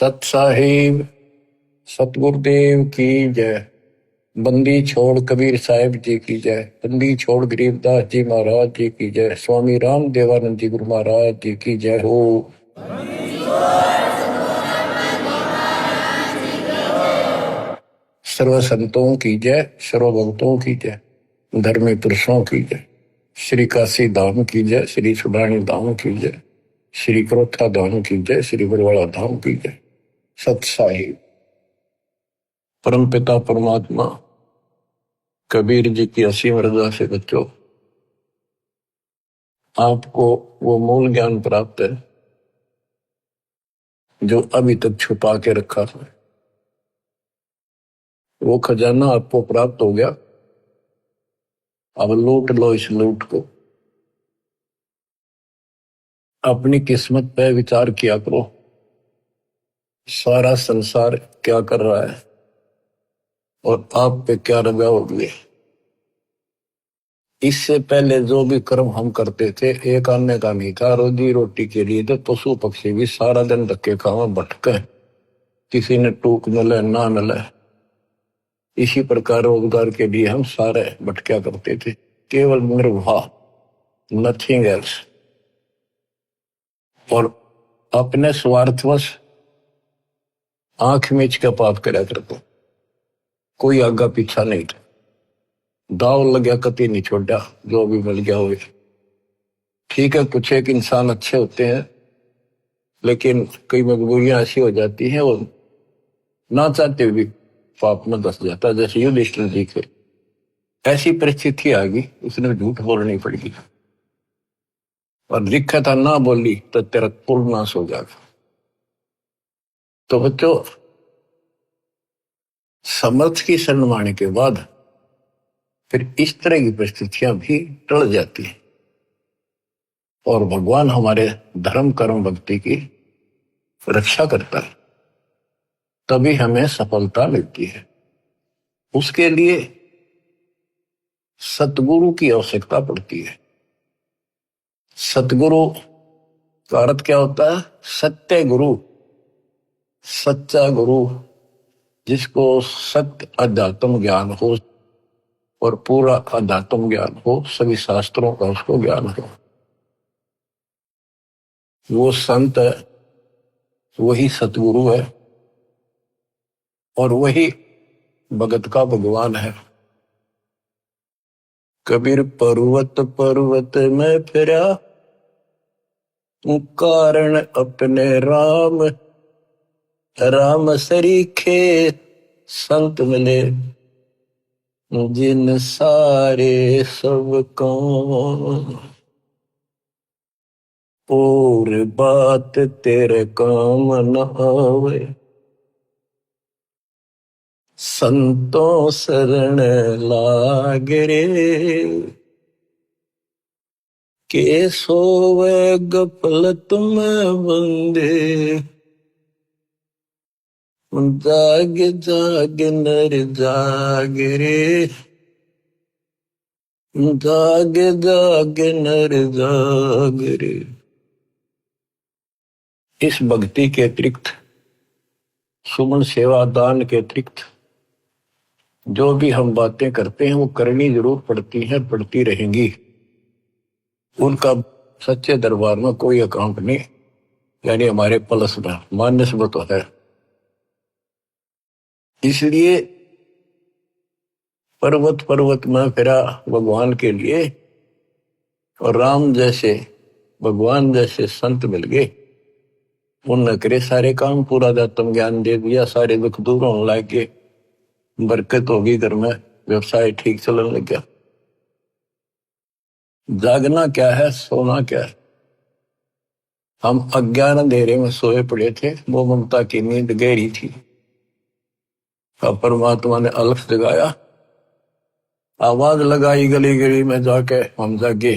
सत साहिब सतगुरुदेव की जय। बंदी छोड़ कबीर साहिब जी की जय। बंदी छोड़ गरीबदास जी महाराज जी की जय। स्वामी राम देवानंद जी गुरु महाराज जी की जय हो। सर्व संतों की जय, सर्व भक्तों की जय, धर्मी पुरुषों की जय। श्री काशी धाम की जय, श्री सुडानी धाम की जय, श्री क्रोथा धाम की जय, श्री बरवाड़ा धाम की जय। सत साहिब परम पिता परमात्मा कबीर जी की असीम रजा से बच्चों, आपको वो मूल ज्ञान प्राप्त है जो अभी तक छुपा के रखा है। वो खजाना आपको प्राप्त हो गया। अब लूट लो इस लूट को। अपनी किस्मत पे विचार किया करो, सारा संसार क्या कर रहा है और आप पे क्या रजा हो गई। इससे पहले जो भी कर्म हम करते थे एक आने का नहीं था, रोजी रोटी के लिए तो पशु पक्षी भी सारा दिन धक्के खावा भटके, किसी ने टूक मिले ना मिले, इसी प्रकार रोजगार के लिए हम सारे भटक्या करते थे। केवल निर्वाह, नथिंग एल्स। और अपने स्वार्थवश आंख मीच के पाप करया करते, कोई आगा पीछा नहीं था। दाव लग्या कति नहीं छोड़ा, जो भी मिल गया हुए। ठीक है, कुछ एक इंसान अच्छे होते हैं, लेकिन कई मजबूरियां ऐसी हो जाती हैं वो ना चाहते हुए पाप में धस जाता है। जैसे युधिष्ठिर जी के ऐसी परिस्थिति आ गई, उसने झूठ बोलनी पड़ेगी और लिखा था ना बोली तो तेरा कुल नाश हो जाएगा। तो बच्चों, समर्थ की शरण माने के बाद फिर इस तरह की परिस्थितियां भी टल जाती हैं और भगवान हमारे धर्म कर्म भक्ति की रक्षा करता है, तभी हमें सफलता मिलती है। उसके लिए सतगुरु की आवश्यकता पड़ती है। सतगुरु का अर्थ क्या होता है? सत्य गुरु, सच्चा गुरु, जिसको सत्य अध्यात्म ज्ञान हो और पूरा अध्यात्म ज्ञान हो, सभी शास्त्रों का उसको ज्ञान हो। वो संत है, वही सतगुरु है और वही भगत का भगवान है। कबीर पर्वत पर्वत में फिरा, कारण अपने राम, राम सरीखे संत मिले, जिन सारे सब काम, और बात तेरे काम न आवे, संतों शरण लाग रे, के सोवे गफलत में बंदे, जाग जाग नर जाग रे, जाग जाग नर जाग रे। इस भक्ति के अतिरिक्त, सुमन सेवा दान के अतिरिक्त जो भी हम बातें करते हैं वो करनी जरूर पड़ती है, पड़ती रहेंगी। उनका सच्चे दरबार में कोई अकाउंट नहीं, यानी हमारे प्लस में माइनस में तो है। इसलिए पर्वत पर्वत में फिरा भगवान के लिए, और राम जैसे भगवान जैसे संत मिल गए, उनने करे सारे काम, पूरा आत्म ज्ञान दे दिया, सारे दुख दूर होने लग गए, बरकत होगी घर में, व्यवसाय ठीक चलने लग गया। जागना क्या है, सोना क्या है? हम अज्ञान अंधेरे में सोए पड़े थे, वो ममता की नींद गहरी थी। अब परमात्मा ने अलख जगाया, आवाज लगाई गली गली में जाके, हम जागे।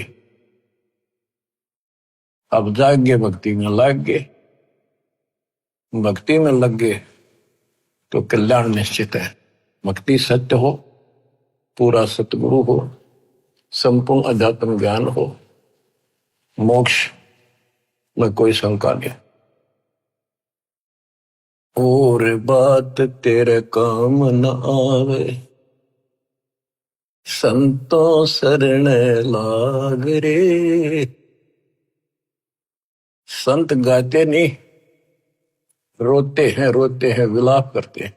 अब जाग गए, भक्ति में लग गए। भक्ति में लग गए तो कल्याण निश्चित है। भक्ति सत्य हो, पूरा सतगुरु हो, संपूर्ण अध्यात्म ज्ञान हो, मोक्ष में कोई शंका नहीं। और बात तेरे काम न आवे, संतों शरण लाग रे। संत गाते नहीं, रोते हैं, विलाप करते हैं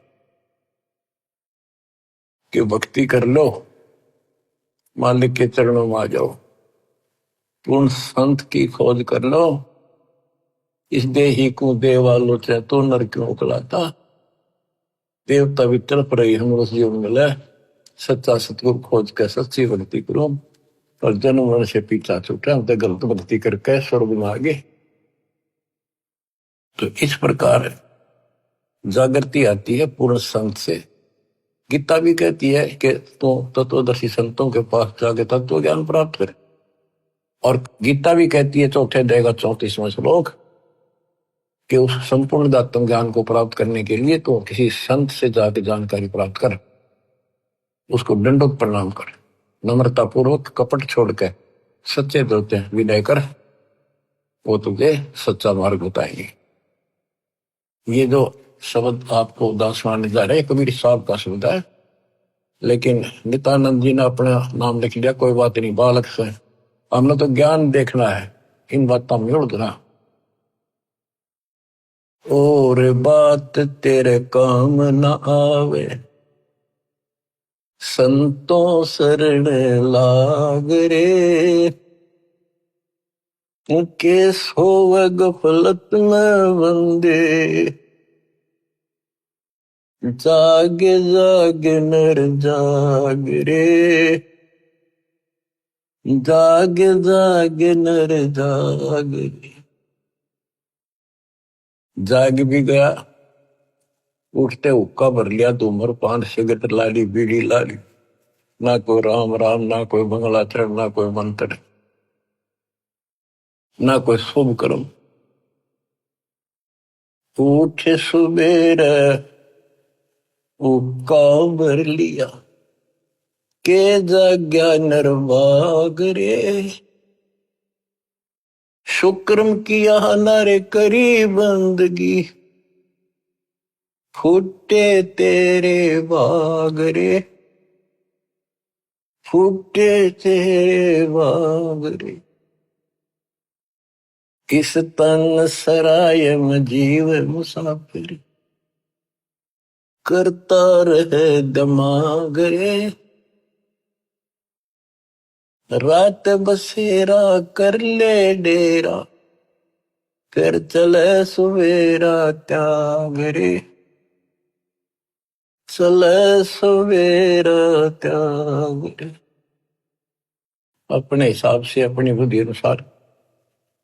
कि भक्ति कर लो, मालिक के चरणों में आ जाओ। पूर्ण संत की खोज कर लो, इस देही को देवालो चाहे तो नर क्यों उकलाता। देवता भी तड़प रही हम उस जीवन मिले, सच्चा सतगुरु खोज के सच्ची भक्ति करो। और जन्म मन से पीछा छूटा, हम तो गलत भक्ति करके स्वर्ग में आ गए। तो इस प्रकार जागृति आती है पूर्ण संत से। गीता भी कहती है कि तो तत्वदर्शी संतों के पास जाके तत्व ज्ञान प्राप्त करे। और गीता भी कहती है चौथे अध्याय का 34वां श्लोक कि उस संपूर्ण आत्म ज्ञान को प्राप्त करने के लिए तो किसी संत से जाके जानकारी प्राप्त कर, उसको दंडोत प्रणाम कर, नम्रता पूर्वक कपट छोड़ के सच्चे दिल से विनय कर, वो तुझे सच्चा मार्ग बताएंगे। ये जो शब्द आपको दासवान जा रहे हैं कबीर साहब का शब्द है, लेकिन नित्यानंद जी ने अपना नाम लिख लिया, कोई बात नहीं, बालक से हमने तो ज्ञान देखना है, इन बातों में उड़ना। और बात तेरे काम न आवे, संतों शरण लाग रे। उनके सोवे गफलत में बंदे, जागे जागे नर जाग रे। जागे जागे नर जाग रे। जाग भी गया, उठते हुक्का भर लिया, धूम्रपान सिगरेट लाली बीड़ी लाली, ना कोई राम राम, ना कोई मंगलाचरण, ना कोई मंत्र, ना कोई शुभ कर्म। उठे सुबेर हुक्का भर लिया, के जाग्या नरवाग रे। शुक्रम किया नारे करी बंदगी, फूटे तेरे बाग रे। फूटे तेरे बाग रे। इस तन सराय में जीव मुसाफिर, करता रहे दिमाग रे। रात बसेरा कर ले डेरा, फिर चले सवेरा त्याग रे। चले सवेरा त्याग रे। अपने हिसाब से, अपनी बुद्धि अनुसार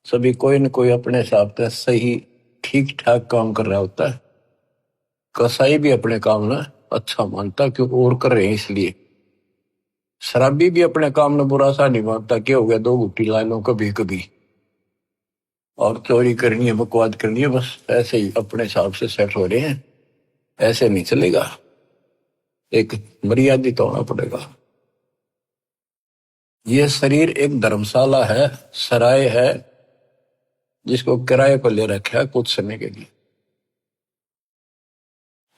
सभी कोई न कोई अपने हिसाब से सही ठीक ठाक काम कर रहा होता है। कसाई भी अपने काम ना अच्छा मानता क्योंकि और कर रहे हैं इसलिए। शराबी भी अपने काम में बुरा सा नहीं मानता, क्या हो गया, दो गुट्टी ला लो कभी कभी, और चोरी करनी है, बकवाद करनी है, बस ऐसे ही अपने हिसाब से सेट हो रहे हैं। ऐसे नहीं चलेगा, एक मर्यादित होना पड़ेगा। ये शरीर एक धर्मशाला है, सराय है, जिसको किराए पर ले रखा है कुछ समय के लिए।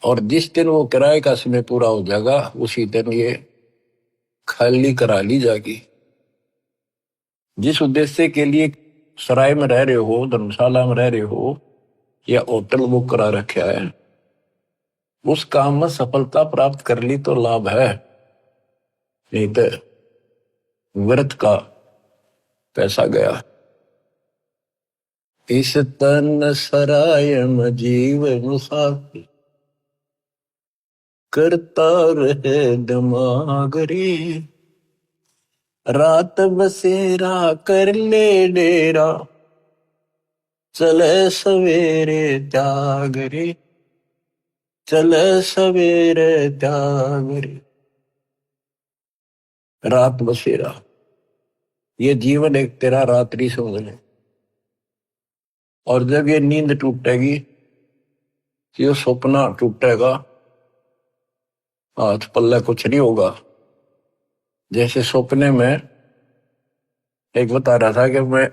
और जिस दिन वो किराए का समय पूरा हो जाएगा, उसी दिन ये खाली करा ली जाएगी। जिस उद्देश्य के लिए सराय में रह रहे हो, धर्मशाला में रह रहे हो, या होटल बुक करा रखा है, उस काम में सफलता प्राप्त कर ली तो लाभ है, नहीं तो व्यर्थ का पैसा गया। इस तन सराय में जीव मुसाफिर, करता रहे दिमाग रे। रात बसेरा कर ले डेरा, चले सवेरे त्याग रे। चले सवेरे त्याग रे। रात बसेरा, ये जीवन एक तेरा रात्रि समझ ले। और जब ये नींद टूटेगी, ये सपना टूटेगा, हाथ पल्ले कुछ नहीं होगा। जैसे सपने में एक बता रहा था कि मैं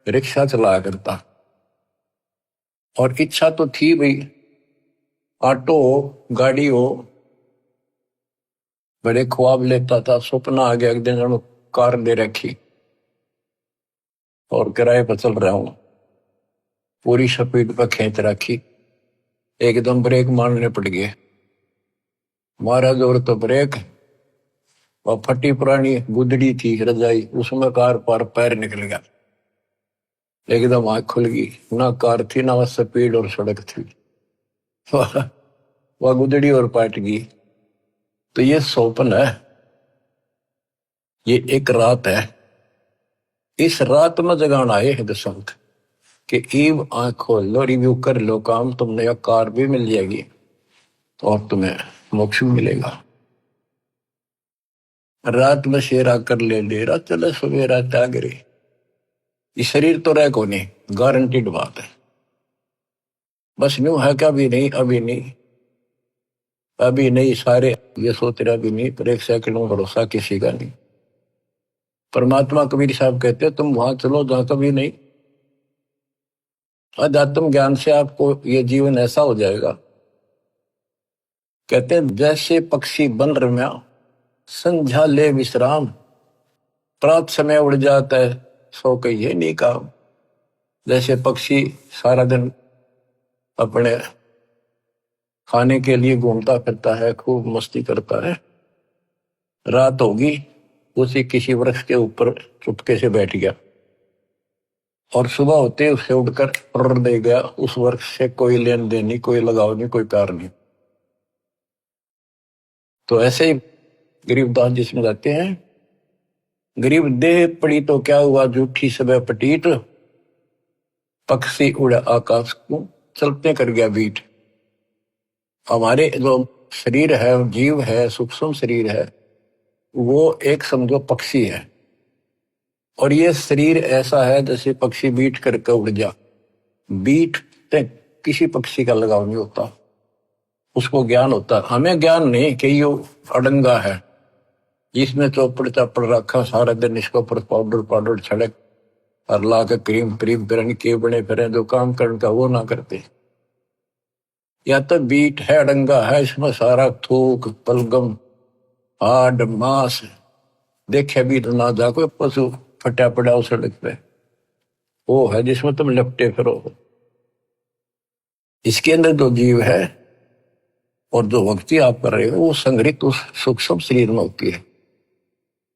रिक्शा चलाया करता, और इच्छा तो थी भाई ऑटो हो, गाड़ी हो, बड़े ख्वाब लेता था, सपना आ गया एक दिन जब कार ले रखी और किराए पर चल रहा हूं, पूरी स्पीड पर खींच रखी, एकदम ब्रेक मारने पड़ गए, मारा जोर तो ब्रेक, और फटी पुरानी गुदड़ी थी रजाई, उसमें कार पर पैर निकल गया, एकदम आंख खुल गई, ना कार थी ना स्पीड और सड़क थी। वह गुदड़ी और पाट गई। तो ये सौपन है, ये एक रात है, इस रात में जगाना आए है दशंत कि ईब आंख खोल लो, रिव्यू कर लो काम, तुमने यह कार भी मिल जाएगी और तुम्हें मोक्ष भी मिलेगा। रात में शेरा कर ले डेरा, चले सवेरा त्यागरे। ये शरीर तो रह को नहीं, गारंटीड बात है। बस न्यू है क्या, अभी नहीं, अभी नहीं, अभी नहीं, सारे ये सोच रहे अभी नहीं, पर एक सेकंड में भरोसा किसी का नहीं। परमात्मा कबीर साहब कहते हैं तुम वहां चलो जहां कभी नहीं। अध्यात्म ज्ञान से आपको ये जीवन ऐसा हो जाएगा, कहते हैं जैसे पक्षी बन रम्या, संध्या ले विश्राम, प्रात समय उड़ जाता है, सो कहिए नहीं काम। जैसे पक्षी सारा दिन अपने खाने के लिए घूमता फिरता है, खूब मस्ती करता है, रात होगी उसी किसी वृक्ष के ऊपर चुपके से बैठ गया और सुबह होते उससे उड़कर उड़ दे गया, उस वृक्ष से कोई लेन देन नहीं, कोई लगाव नहीं, कोई प्यार नहीं। तो ऐसे ही गरीबदास जी समझाते हैं, गरीब देह पड़ी तो क्या हुआ, झूठी सब पटीट, पक्षी उड़ा आकाश को, चलते कर गया बीट। हमारे जो शरीर है, जीव है, सूक्ष्म शरीर है, वो एक समझो पक्षी है, और ये शरीर ऐसा है जैसे पक्षी बीट करके उड़ जा। बीट ते किसी पक्षी का लगाव नहीं होता, उसको ज्ञान होता, हमें ज्ञान नहीं कि ये अड़ंगा है, जिसमें चौपड़ चापड़ रखा सारा दिन, इसको पर पाउडर पाउडर छड़क और ला के क्रीम क्रीम फिर के बने फिर जो काम करने का वो ना करते। या तो बीट है, अड़ंगा है, इसमें सारा थूक पलगम हाड मांस देखे भी तो ना जा, कोई पशु फटा पड़ा उस सड़क पे, वो है जिसमें तुम लपटे फिरो। इसके अंदर जो जीव है और जो भक्ति आप कर रहे हो, वो संग्रहित उस सूक्ष्म शरीर में होती है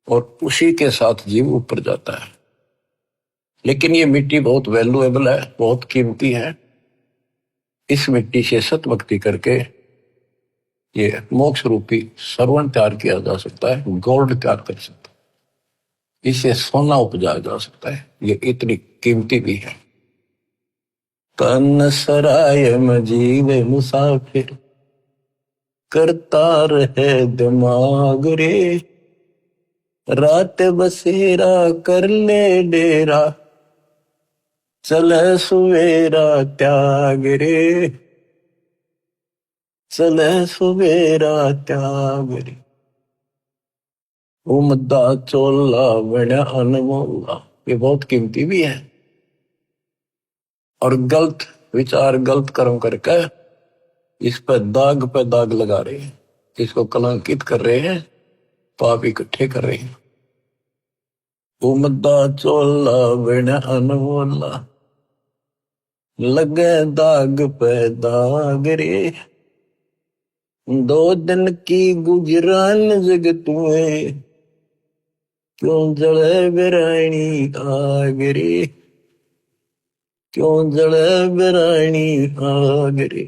और उसी के साथ जीव ऊपर जाता है। लेकिन ये मिट्टी बहुत वैल्यूएबल है, बहुत कीमती है। इस मिट्टी से सत भक्ति करके ये मोक्ष रूपी सरवण तैयार किया जा सकता है, गोल्ड तैयार कर सकता है, इसे सोना उपजाया जा सकता है, ये इतनी कीमती भी है। तन सराय में जीवे मुसाफिर, करता रहे दिमाग रे, रात बसेरा कर ले डेरा, चले सुवेरा त्याग रे, चले सुवेरा त्याग रे। उमदा चोला बड़ा अनमोला, ये बहुत कीमती भी है। और गलत विचार गलत कर्म करके इस पे दाग लगा रहे हैं, इसको कलंकित कर रहे हैं, पाप इकट्ठे कर रहे हैं। उमदा चोला बड़ा अनमोला, लगे दाग पे दाग रे, दो दिन की गुजरान जगत में, क्यों जले बिरानी आग रे, क्यों जले बिरानी आग रे।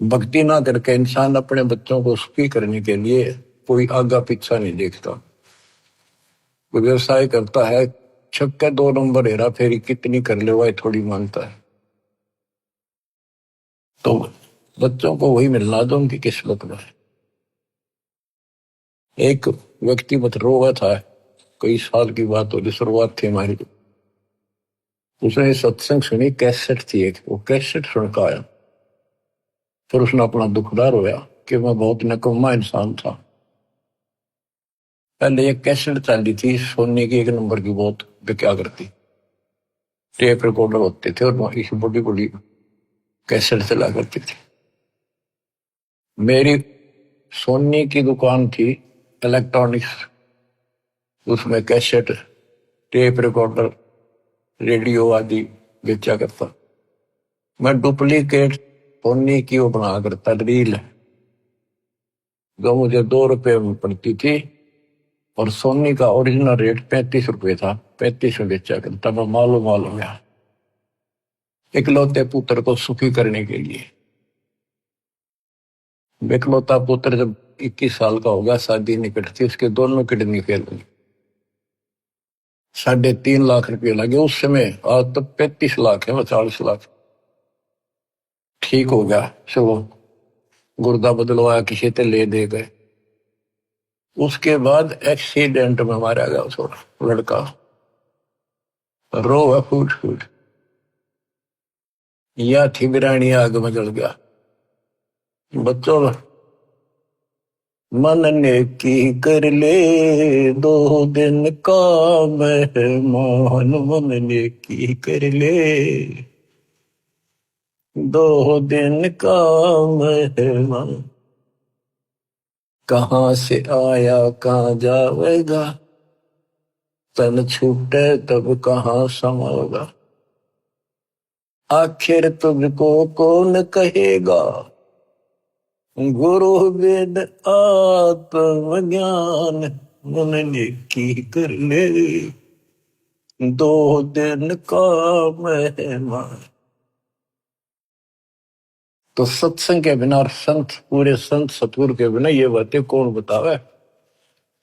भक्ति ना करके इंसान अपने बच्चों को सुखी करने के लिए कोई आगा पीछा नहीं देखता। कोई व्यवसाय करता है, छक्के 2 नंबर हेरा फेरी कितनी कर ले वह थोड़ी मानता है, तो बच्चों को वही मिलना जो उनकी किस्मत में है। एक व्यक्ति मत रोगा था, कई साल की बात होगी, शुरुआत थी हमारी, उसने सत्संग सुनी, कैसेट थी एक, वो कैसेट सुन का आया, फिर उसने अपना दुखदार होया कि मैं बहुत नकम्मा इंसान था। पहले एक कैसेट चली थी सोने की 1 नंबर की, बहुत क्या करती, टेप रिकॉर्डर होते थे और इस बड़ी बड़ी कैसेट चला करती थी। मेरी सोनी की दुकान थी इलेक्ट्रॉनिक्स, उसमें कैसेट, टेप रिकॉर्डर, रेडियो आदि बेचा करता। मैं डुप्लीकेट सोनी की वो बना करता रील, जो मुझे 2 रुपए में पड़ती थी, और सोनी का ओरिजिनल रेट 35 रुपए था। 35 में बेचा करता। मैं मालूम मालूम गया इकलौते पुत्र को सुखी करने के लिए। इकलौता पुत्र जब 21 साल का होगा, शादी निकट थी, उसके दोनों किडनी फेल हुई। 3.5 लाख रुपये लगे उस समय। आज तो 35 लाख है, 40 लाख। ठीक हो गया, चलो गुर्दा बदलवाया, किसी से ले दे गए। उसके बाद एक्सीडेंट में मारा गया उसको लड़का, रो है फूट फूट। या थी बिरानी आग में जल गया। बच्चों, मन ने की कर ले 2 दिन का मेहमान, मन ने की कर ले 2 दिन का मेहमान। कहाँ से आया कहाँ जाएगा, तन छूटे तब कहाँ समाएगा। आखिर तुझको कौन कहेगा, गुरु वेद आत्मज्ञान। मन ने की कर ले 2 दिन का मेहमान। तो सत्संग के बिना और संत, पूरे संत सतगुरु के बिना ये बातें कौन बतावे,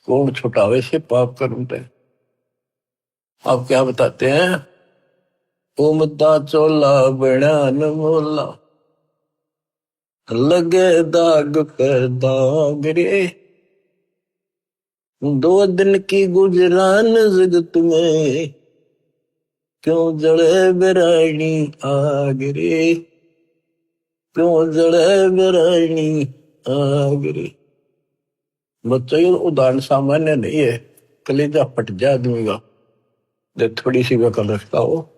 कौन छुटावे से पाप कर्म पे। आप क्या बताते हैं, उमदा चोला बड़ान मोला, लगे दाग पे दाग रे। 2 दिन की गुजरान जगत में, क्यों जड़े बिरानी आग रे, क्यों जड़े बिरानी आग रे। बच्चों, ये उदाहरण सामान्य नहीं है, कलेजा फट जाए आदमी का। जब थोड़ी सी वकल रखता हो,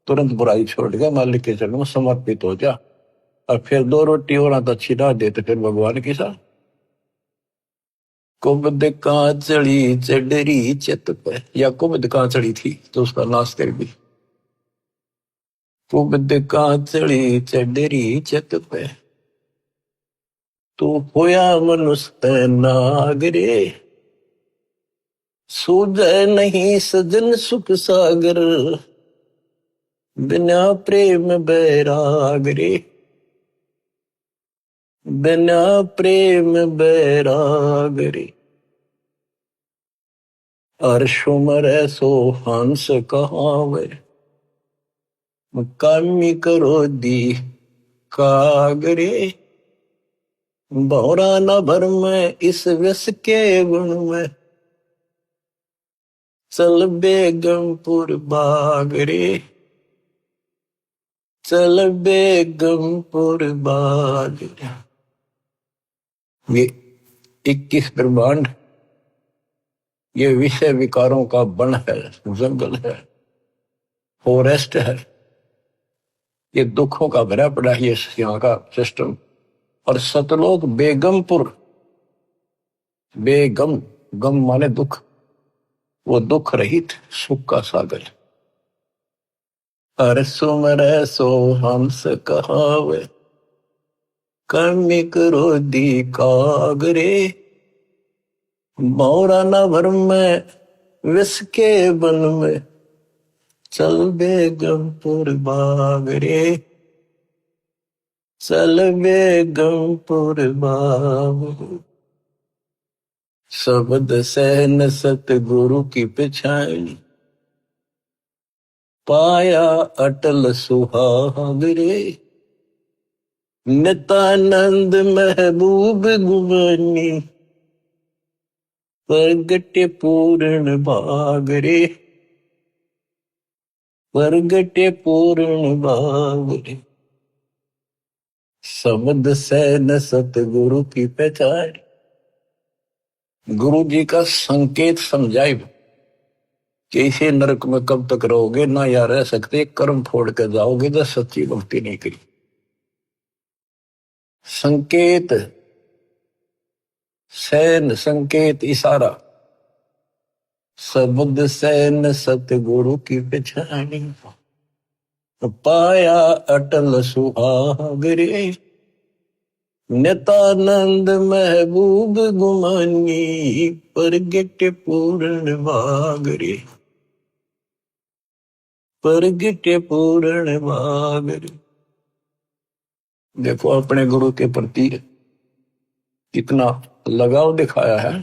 तुरंत बुराई छोड़ के मालिक के चरणों में समर्पित हो जा, और फिर 2 रोटी और तो अच्छी ना दे तो फिर भगवान के साथ। कुबद कहाँ चढ़ी चढ़ी चित पे, या कुबद कहाँ चढ़ी थी तो उसका नाश कर दी। कुबद कहाँ चढ़ी चढ़ी चित पे, तू होया मनुष्य नागरे। सूझे नहीं सजन सुख सागर, बिना प्रेम बैराग रे, बिना प्रेम बैराग रे। अर्शुमर सो हंस कहावे, कामी करो दी कागरे। बहुरा न भर में इस व्यस के गुण में, चल बेगमपुर बागरे, चल बेगमपुर बागरे। ये 21 ब्रह्मांड, ये विषय विकारों का वन है, जंगल है, फॉरेस्ट है। ये दुखों का भरा पड़ा है ये यहाँ का सिस्टम। और सतलोक बेगमपुर, बेगम, गम माने दुख, वो दुख रहित सुख का सागर। अरे सुमर सो हंस कहावे, कर्मी करो दी कागरे। मौरा न भर में विष के बन में, चल बेगमपुर बागरे, चल बेगमपुर बागरे। शब्द सहन सतगुरु की पिछाड़ी, पाया अटल सुहागरे। नित्यानंद महबूब गुमानी, प्रगटे पूर्ण भागरे, प्रगटे पूर्ण भागरे। शब्द सहन सतगुरु की पहचान। गुरु जी का संकेत समझाए कि इसे नरक में कब तक रहोगे, ना या रह सकते, कर्म फोड़ के जाओगे तो सच्ची भक्ति नहीं करी। संकेत सैन संकेत इशारा, शब्द सैन सतगुरु की पछाणी, पाया अटल सुहाग रे, नितानंद महबूब गुमानी, परगट पूर्ण भाग रे, परगट पूर्ण भाग रे। देखो अपने गुरु के प्रति कितना लगाव दिखाया है।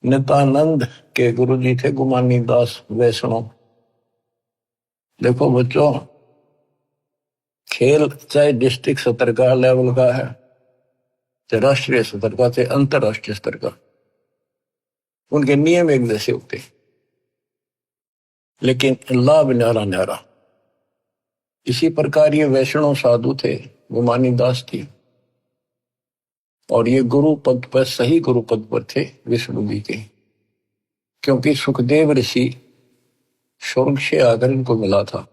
नितानंद के गुरु जी थे गुमानी दास वैष्णव। देखो बच्चों, खेल चाहे डिस्ट्रिक्ट स्तर का लेवल का है, चाहे राष्ट्रीय स्तर का, चाहे अंतरराष्ट्रीय स्तर का, उनके नियम एक जैसे होते, लेकिन लाभ न्यारा न्यारा। इसी प्रकार ये वैष्णव साधु थे, गुमानी दास थी, और ये गुरु पद पर, सही गुरु पद पर थे विष्णु जी के, क्योंकि सुखदेव ऋषि स्वर्ग से आकर इनको मिला था,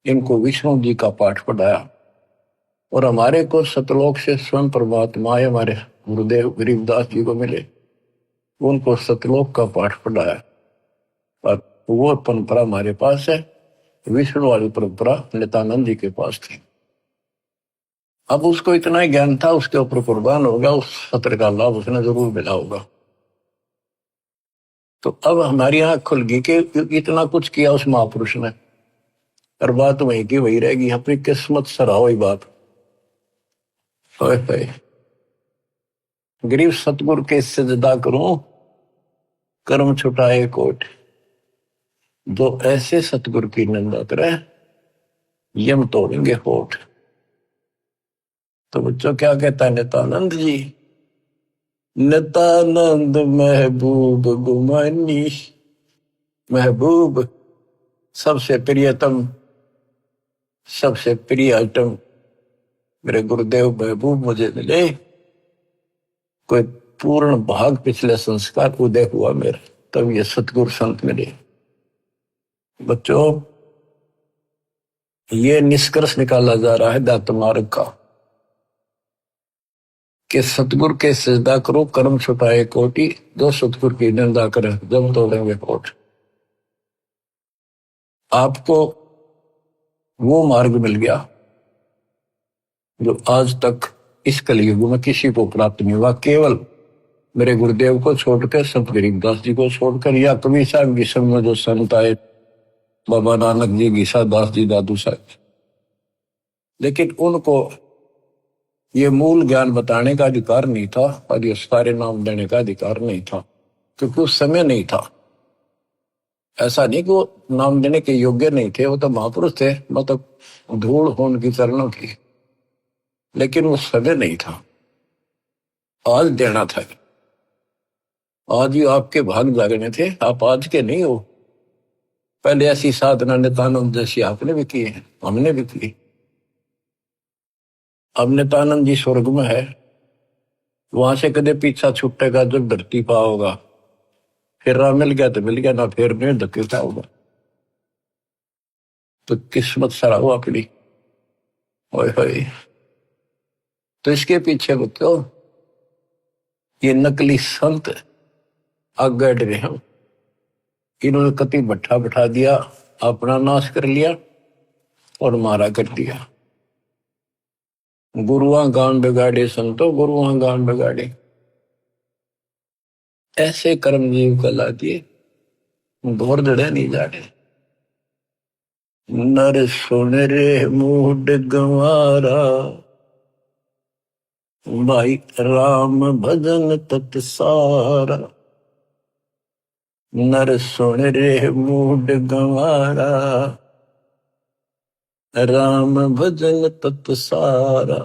इनको विष्णु जी का पाठ पढ़ाया, और हमारे को सतलोक से स्वयं परमात्मा हमारे गुरुदेव गरीबदास जी को मिले, उनको सतलोक का पाठ पढ़ाया, और वो परंपरा हमारे पास है। विष्णु वाली परंपरा नित्यानंद जी के पास थी। अब उसको इतना ही ज्ञान था, उसके ऊपर कुर्बान होगा, उस सत्र का लाभ उसने जरूर मिला होगा। तो अब हमारी आंख खुल गई कि इतना कुछ किया उस महापुरुष ने, और बात वही की वही रहेगी। अपनी किस्मत सराहो ही बात। गरीब सतगुरु के सजदा करूं, कर्म छुटाए कोट, जो ऐसे सतगुरु की निंदा करे यम तोड़ेंगे होठ। तो बच्चों क्या कहता है नित्यानंद जी, नित्यानंद महबूब गुमानी, महबूब सबसे प्रियतम, सबसे प्रिय आइटम मेरे गुरुदेव महबूब मुझे मिले। कोई पूर्ण भाग पिछले संस्कार उदय हुआ मेरा, तब ये सतगुरु संत मिले। बच्चों, ये निष्कर्ष निकाला जा रहा है दात मार्ग का कि सतगुरु के सजदा करो, कर्म छुटाए कोटि, जो सतगुरु की निंदा करे जब तोड़ेंगे होठ। आपको वो मार्ग मिल गया जो आज तक इस कलयुग में किसी को प्राप्त नहीं हुआ। केवल मेरे गुरुदेव को छोड़कर, संत गरीबदास जी को छोड़कर, या कबीर साहब की संग में जो संत आए, बाबा नानक जी, गीसा दास जी, दादू साहब, लेकिन उनको ये मूल ज्ञान बताने का अधिकार नहीं था, और ये सारे नाम देने का अधिकार नहीं था, क्योंकि उस समय नहीं था। ऐसा नहीं कि वो नाम देने के योग्य नहीं थे, वो तो महापुरुष थे, मतलब धूल हो उनकी चरणों की, लेकिन वो समय नहीं था। आज देना था, आज ही आपके भाग जागने थे, आप आज के नहीं हो। पहले ऐसी साधना नित्यानंद जैसी आपने भी की है, हमने भी की। अब नित्यानंद जी स्वर्ग में है, वहां से कदे पीछा छुटेगा जब धरती पा होगा। फिर राह मिल गया तो मिल गया, ना फिर नहीं धक्के था होगा। तो किस्मत सरा हुआ अपनी। ओए तो इसके पीछे बच्चों ये नकली संत आगे रहे हैं, इन्होंने कति भट्ठा बैठा दिया, अपना नाश कर लिया और मारा कर दिया। गुरुआ गान बिगाड़े संतो, गुरुआ गान बिगाड़े। ऐसे कर्म जीव कला दिए, घोर जड़े नहीं जाड़े। नर सुन रे मूड गंवारा, भाई राम भजन तत् सारा। नर सुन रे मूड गंवारा, राम भजन तत् सारा।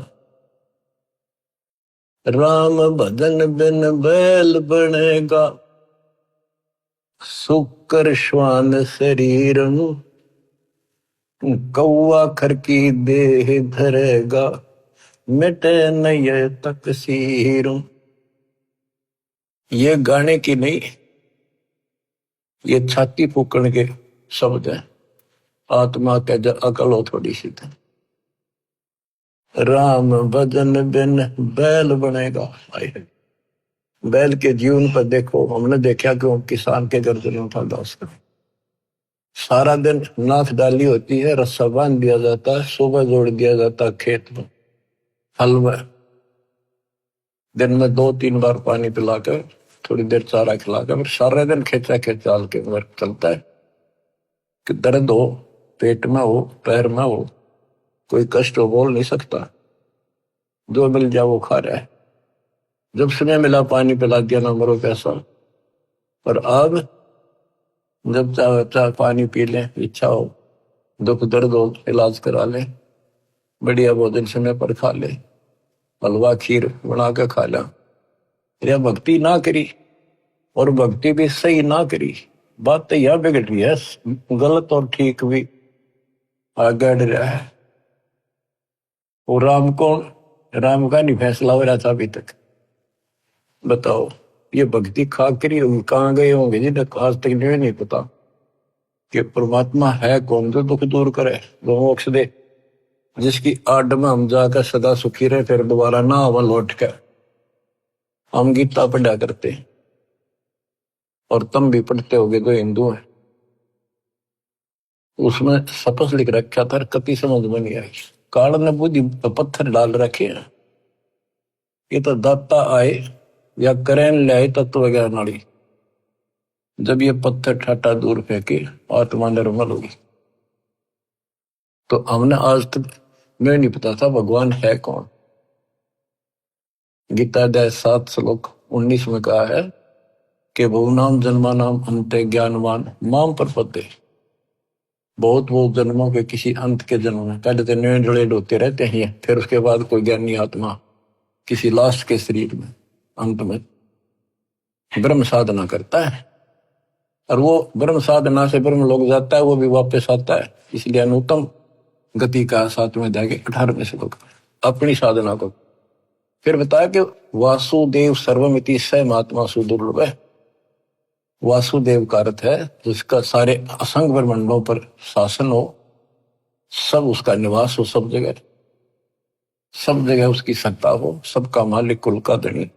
राम भजन बिन बैल बनेगा, सुकर श्वान शरीर, कौआ खर की देह धरेगा, मिटे नय तकसीर। ये गाने की नहीं, ये छाती फूकण के शब्द हैं। आत्मा के अकल हो थोड़ी सी, राम भजन बिन बैल बनेगा। हाय हाय। बैल के जीवन पर देखो, हमने देखा कि वो किसान के गर्दन उठा उसका सारा दिन नाथ डाली होती है, रस्सा बांध दिया जाता है, सुबह जोड़ दिया जाता है खेत में, हल में, दिन में 2-3 बार पानी पिलाकर, थोड़ी देर चारा खिलाकर, फिर सारे दिन खेचा खेचाल के वर्क चलता है कि दर्द हो, पेट में हो, पैर में हो, कोई कष्ट हो, बोल नहीं सकता, जो मिल जाए वो खा रहा है। जब समय मिला पानी पिला दिया, ना मरो कैसा। पर अब जब चाहे चाहे पानी पी ले, इच्छा हो, दुख दर्द हो, इलाज करा ले, बढ़िया भोजन समय पर खा ले, हलवा खीर बना के खा ला, या भक्ति ना करी, और भक्ति भी सही ना करी, बात तो यह बिगड़ रही है, गलत और ठीक भी आगे रहा है। वो राम कौन, राम का नहीं फैसला हो रहा था अभी तक। बताओ, ये भक्ति खा करी कहाँ गए होंगे जिन्हें आज तक नहीं पता कि परमात्मा है कौन, जो दुख दूर करे, जो मोक्ष दे, जिसकी आड़ में हम जाकर सदा सुखी रहे, फिर दोबारा ना आवा लौट कर। हम गीता पढ़ा करते, और तुम भी पढ़ते होगे जो हिंदू है, उसमें सपस लिख रखा था, कति समझ में नहीं आई। काल ने बुद्धि पत्थर डाल रखे हैं, ये तो दाता आए या करें ले तत्व ज्ञान नाड़ी, जब ये पत्थर ठाटा दूर फेंके आत्मा निर्मल होगी। तो हमने आज तक मैं नहीं पता था भगवान है कौन। गीता अध्याय 7 श्लोक 19 में कहा है कि बहुनाम जन्मा नाम अंत ज्ञानवान माम प्रपद्ये। बहुत जन्मों के किसी अंत के जन्म में, पहले तो नए होते रहते हैं, फिर उसके बाद कोई ज्ञानी आत्मा किसी लास्ट के शरीर में अंत में ब्रह्म साधना करता है, और वो ब्रह्म साधना से ब्रह्म लोग जाता है, वो भी वापस आता है। इसलिए अनुत्तम गति का 7वें अध्याय के 18वें श्लोक अपनी साधना को फिर बताया कि वासुदेव सर्वमिति स महात्मा सुदुर्लभ है। वासुदेव का अर्थ है जिसका सारे असंग ब्रह्मांडों पर शासन हो, सब उसका निवास हो, सब जगह उसकी सत्ता हो, सबका मालिक, कुल का धनी,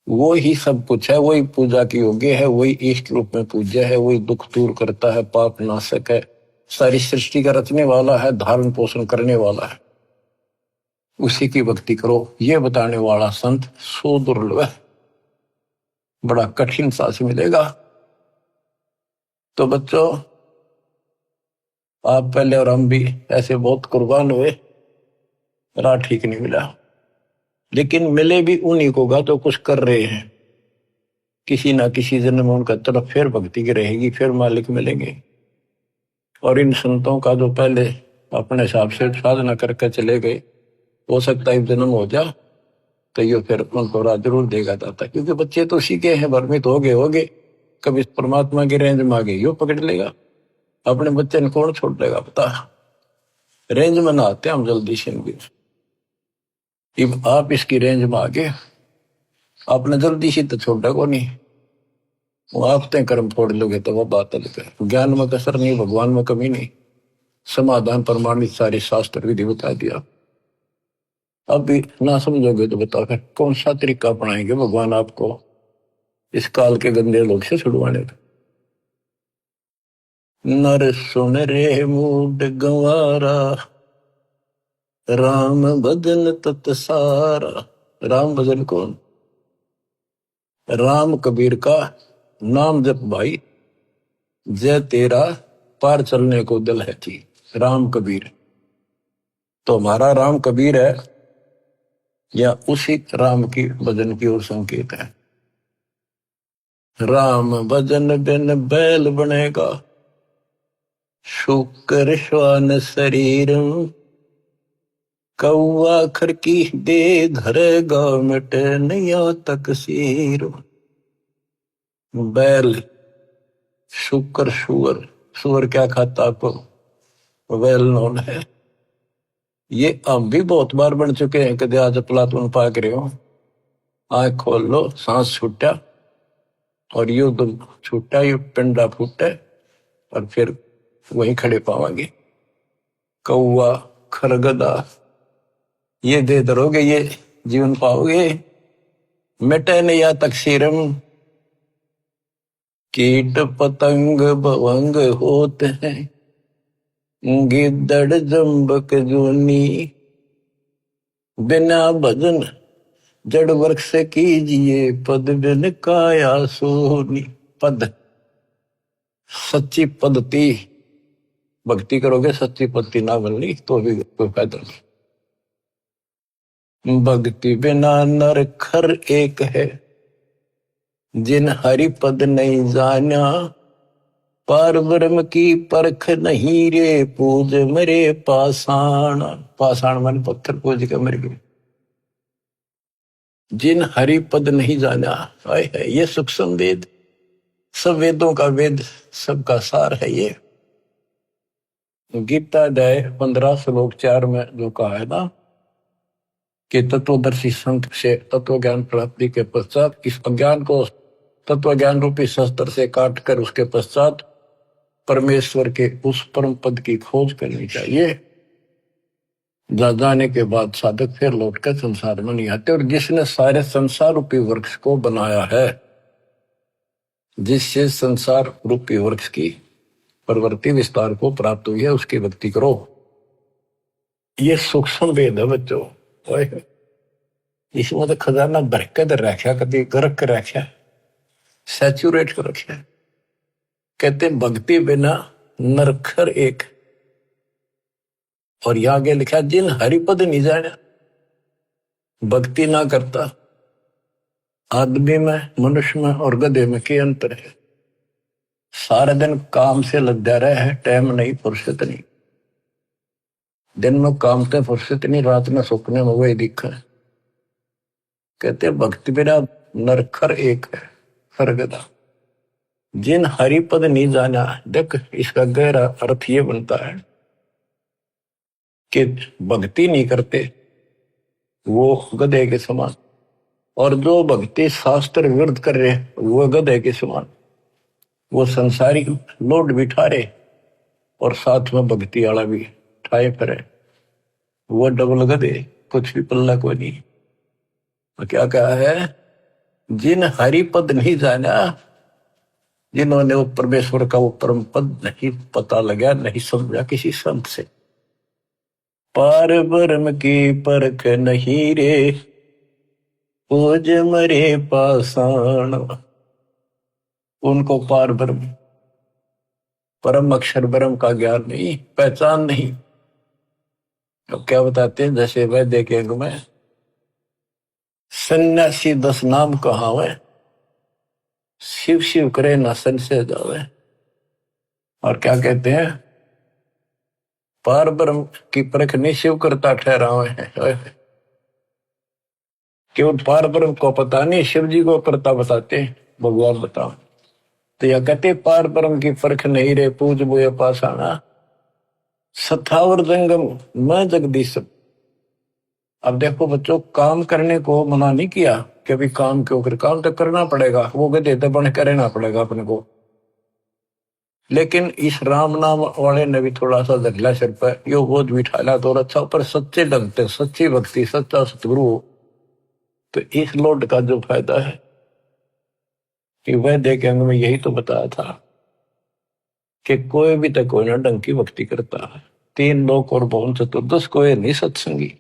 वो ही सब कुछ है, वही पूजा की योग्य है, वही इष्ट रूप में पूज्य है, वही दुख दूर करता है, पाप नाशक है, सारी सृष्टि का रचने वाला है, धारण पोषण करने वाला है, उसी की भक्ति करो, ये बताने वाला संत सुदुर्लभ है, बड़ा कठिन सांस मिलेगा। तो बच्चों, आप पहले और हम भी ऐसे बहुत कुर्बान हुए, राह ठीक नहीं मिला, लेकिन मिले भी उन्हीं को गा तो कुछ कर रहे हैं, किसी ना किसी जन्म में उनका तरफ फिर भक्ति की रहेगी, फिर मालिक मिलेंगे। और इन संतों का जो पहले अपने हिसाब से साधना करके चले गए, हो सकता है जन्म हो जा तो ये फिर उनको राह जरूर देगा दाता, क्योंकि बच्चे तो सीखे हैं, भ्रमित हो गए, कभी परमात्मा की रेंज में आ गए, यो पकड़ लेगा, अपने बच्चे ने कौन छोड़ लेगा बता। रेंज में ना आते हम जल्दी से, आप इसकी रेंज में आ गए, आपने जल्दी से तो छोड़ा को नहीं, वो आप तय कर्म फोड़ लोगे तो वह बात अलग है। ज्ञान में कसर नहीं, भगवान में कमी नहीं, समाधान प्रमाणित सारे शास्त्र विधि बता दिया। अब भी ना समझोगे तो बताओ फिर कौन सा तरीका अपनाएंगे भगवान आपको इस काल के गंदे लोग से छुड़वाने का। नर सुन रे मूड गंवारा, राम भजन तत सारा। राम भजन कौन? राम कबीर का नाम जप भाई, जय तेरा पार चलने को दिल है थी। राम कबीर तो हमारा राम कबीर है, या उसी राम की भजन की ओर संकेत है। राम भजन बिन बैल बनेगा, शुक्र श्वान शरीर, कौआ खर की दे घर गाँव मिटे नैया तकसीर। बैल, शुक्र, सुअर, सुअर क्या खाता आपको वेल नोन है। ये हम भी बहुत बार बन चुके हैं, कदे आज प्लातून पाक रहे हो, आंख खोल लो, सांस छूटा और यू तो छूटा, यू पिंडा फूटे, और फिर वहीं खड़े पावांगे। कौआ, खरगदा, ये दे दरोगे ये जीवन पाओगे। मिटे न या तकसीरम, कीट पतंग भवंग होते हैं, गिद्दड़ जम्बक जूनी, बिना भजन जड़ वर्क से कीजिए, पद बिन काया सोनी। पद सच्ची पद्धति, भक्ति करोगे सच्ची पद्धति ना बननी तो भी कोई फायदा नहीं। भक्ति बिना नर खर एक है, जिन हरि पद नहीं जाना, पार ब्रह्म की परख नहीं रे, पूज मरे पाषाण। पाषाण मन पत्थर पूज के मर गए। जिन हरि पद नहीं जाना, है ये सूक्ष्म वेद, सब वेदों का वेद, सबका सार है ये। गीता अध्याय 15 श्लोक 4 में जो कहा है ना कि तत्वदर्शी संत से तत्व ज्ञान प्राप्ति के पश्चात इस अज्ञान को तत्व ज्ञान रूपी शस्त्र से काट कर उसके पश्चात परमेश्वर के उस परम पद की खोज करनी चाहिए। जाने के बाद साधक फिर लौटकर संसार में नहीं आते। और जिसने सारे संसार रूपी वृक्ष को बनाया है, जिससे संसार रूपी वृक्ष की प्रवृत्ति विस्तार को प्राप्त हुई है, उसकी भक्ति करो। ये सूक्ष्म वेद है बच्चों। इसमें तो खजाना भर के रखा, कभी गर्क कर रखा, सैचुरेट कर रखा। कहते भक्ति बिना नरखर एक। और यहां आगे लिखा जिन हरिपद नहीं जाना, भक्ति ना करता। आदमी में, मनुष्य में और गधे में क्या अंतर है? सारा दिन काम से लगा रहा है, टाइम नहीं, फुर्सत नहीं। दिन में काम से फुर्सत नहीं, रात में सोचने में वही दिखा है। कहते भक्ति बिना नरखर एक है, सरगदा। जिन हरिपद नहीं जाना, देख इसका गहरा अर्थ ये बनता है कि भक्ति नहीं करते वो गधे के समान, और जो भक्ति शास्त्र विरुद्ध कर रहे वो गधे के समान। वो संसारी लोड भी ठारे और साथ में भक्ति वाला भी ठाए फिरे, वो डबल गधे, कुछ भी पल्ला को नहीं। तो क्या कहा है? जिन हरिपद नहीं जाना, जिन्होंने वो परमेश्वर का वो परम पद नहीं पता लगा, नहीं समझा किसी संत से। पार ब्रह्म की परख नहीं रे, पूज मरे पाषाण। उनको पार ब्रह्म, परम अक्षर ब्रह्म का ज्ञान नहीं, पहचान नहीं। तो क्या बताते हैं? जैसे वह देखेंगे मैं सन्यासी 10 नाम कहावे, शिव शिव करे ना संशय जावे। और क्या कहते हैं? पार ब्रह्म की परख नहीं शिव करता ठहरावे है। केवल पार ब्रह्म को पता नहीं, शिव जी को करता बताते हैं, भगवान बताओ। तो यह कहते पार ब्रह्म की परख नहीं रे, पूज बोए पाषाणा। सथावर जंगम मैं जगदीश। अब देखो बच्चों, काम करने को मना नहीं किया कि अभी काम क्यों कर, काम तो करना पड़ेगा, वो गधे तो बन कर रहना पड़ेगा अपने को। लेकिन इस राम नाम वाले ने भी थोड़ा सा धगला सिर पर यो बोझ बिठाला तो अच्छा, पर सच्चे ढंग से सच्ची भक्ति, सच्चा सतगुरु, तो इस लोड का जो फायदा है कि वह देख अंग में यही तो बताया था कि कोई भी तो कोई ना ढंग की भक्ति करता है। 3 लोक और भवन चतुर्दश, कोई नहीं सत्संगी,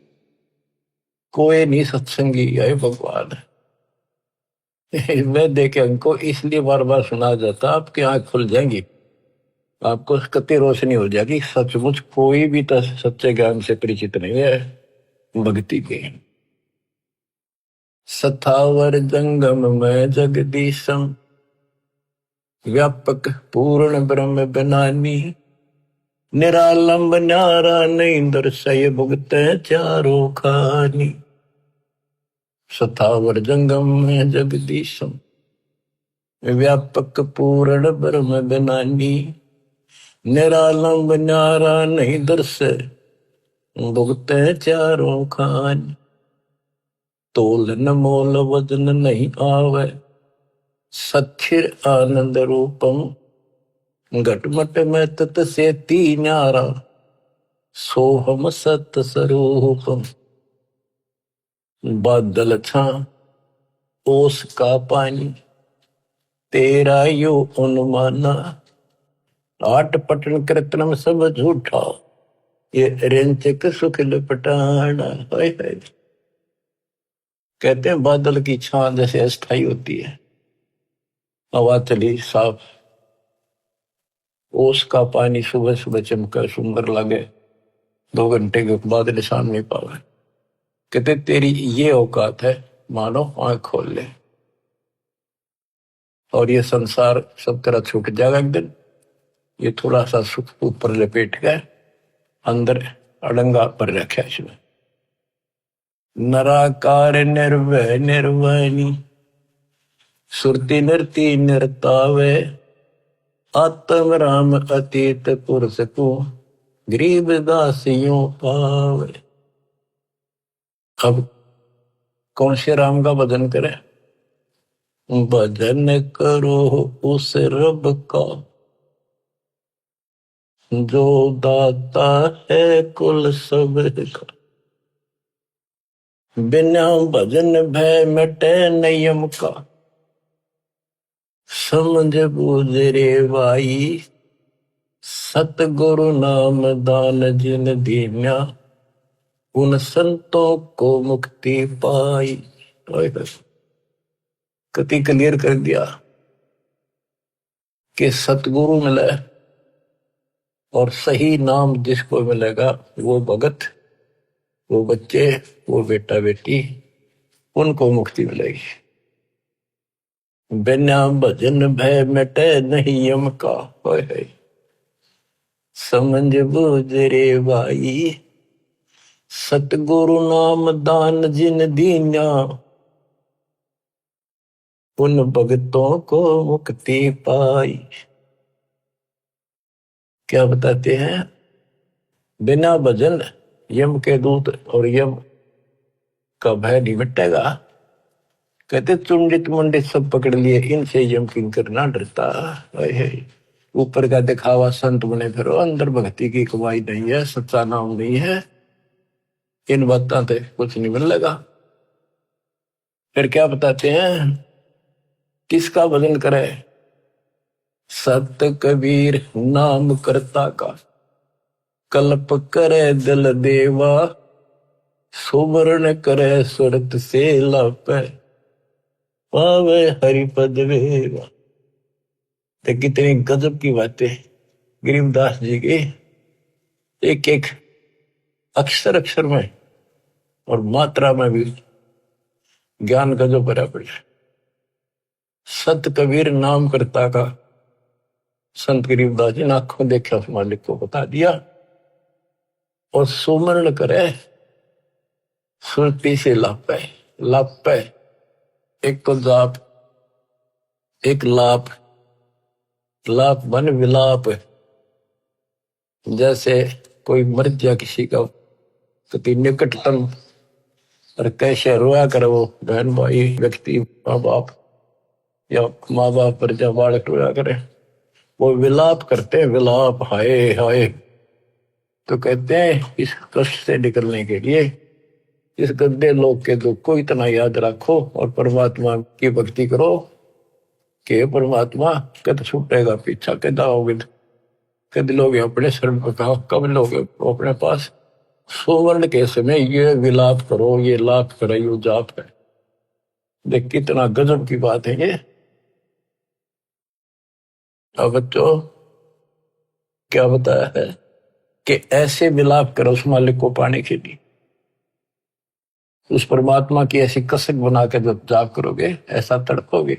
कोई नहीं सत्संगी। यही भगवान है। वह देखे अंको इसलिए बार बार सुना जाता, आपकी आंख खुल जाएंगी, आपको कति रोशनी हो जाएगी। सचमुच कोई भी तो सच्चे ज्ञान से परिचित नहीं है भक्ति के। सथावर जंगम में जगदीशम, व्यापक पूर्ण ब्रह्म बनानी, निरालंब न्यारा नहीं दर्शय भुगत चारों खानी। सथावर जंगम में जगदीशम, व्यापक पूर्ण ब्रह्म बनानी, निरालंब न्यारा नहीं दर्शय भुगत चारों खानी। तोल न मोल वजन नहीं आवे, सच्चिर आनंद रूपम, घटमट में तत से ती न्यारा, सोहम सत स्वरूपम। बादल छा ओस का पानी, तेरा यो अनुमाना, आट पटन कृतनम सब झूठा, ये रेंचक सुख लपटाना। हाय हाय। कहते हैं बादल की छां जैसे अस्थाई होती है, हवा चली साफ, ओस का पानी सुबह सुबह चमका सुंदर लगे, 2 घंटे के बाद निशान नहीं पावे। कहते तेरी ये औकात है, मानो आंख खोल ले और ये संसार सब तरह छूट जाएगा एक दिन। ये थोड़ा सा सुख ऊपर लपेट गए, अंदर अड़ंगा पर रखा इसमें। नराकार निर्भय निर्वाणी, सुरति नृति नृतावे, आत्म राम अतीत पुरुष को, गरीब दासियों पावे। अब कौन से राम का भजन करें? भजन करो उस रब का, जो दाता है कुल सब का। बिना भजन भय मिटे नियम का, समझ बूझ रे भाई, सतगुरु नाम दान जिन दीन्या, उन संतों को मुक्ति पाई। कति क्लियर कर दिया कि सतगुरु मिले और सही नाम जिसको मिलेगा वो भगत, वो बच्चे, वो बेटा बेटी, उनको मुक्ति मिलेगी। बिना भजन भय मिटे नहीं यम का, है समझ बूझ रे भाई, सतगुरु नाम दान जिन दीन्या, उन भगतों को मुक्ति पाई। क्या बताते हैं? बिना भजन यम के दूत और यम का भय नहीं मिटेगा। कहते चुंडित मुंडित सब पकड़ लिए, इनसे यम किंकर ना डरता। ऊपर का दिखावा संत बने फिरो, अंदर भक्ति की कमाई नहीं है, सच्चा नाम नहीं है, इन बातों से कुछ नहीं मिलेगा। फिर क्या बताते हैं? किसका भजन करे? सत कबीर नाम करता का, कल्प करे दिल देवा, सुमरण करे सुरत से लापे, पावे हरिपद वेवा। तो कितनी गजब की बातें गरीबदास जी की, एक एक अक्षर अक्षर में और मात्रा में भी ज्ञान गजब भरा पड़ा। सत कबीर नाम करता का, संत गरीबदास जी ने आंखों देखा उस मालिक को बता दिया। और सुमरण करे सुरती से लापे, लापे एक तो जाप, एक लाप, लाप बन विलाप। जैसे कोई मर गया किसी का कति निकटतम, और कैसे रोया करे वो बहन भाई व्यक्ति, माँ बाप या माँ बाप पर जब बालक रोया करे, वो विलाप करते हैं, विलाप, हाय हाय। तो कहते हैं इस कष्ट से निकलने के लिए इस गंदे लोग के दुख को इतना याद रखो और परमात्मा की भक्ति करो कि परमात्मा कद छूटेगा पीछा, कद आओगे, कद लोग अपने शरण पकाओ, कब लोग अपने पास। सुवर्ण के समय ये विलाप करो, ये लाप करो, ये जाप है। देख कितना गजब की बात है ये। अब बच्चों क्या बताया है कि ऐसे विलाप करो उस मालिक को पाने के लिए, उस परमात्मा की ऐसी कसक बना के जब जाप करोगे ऐसा तड़पोगे।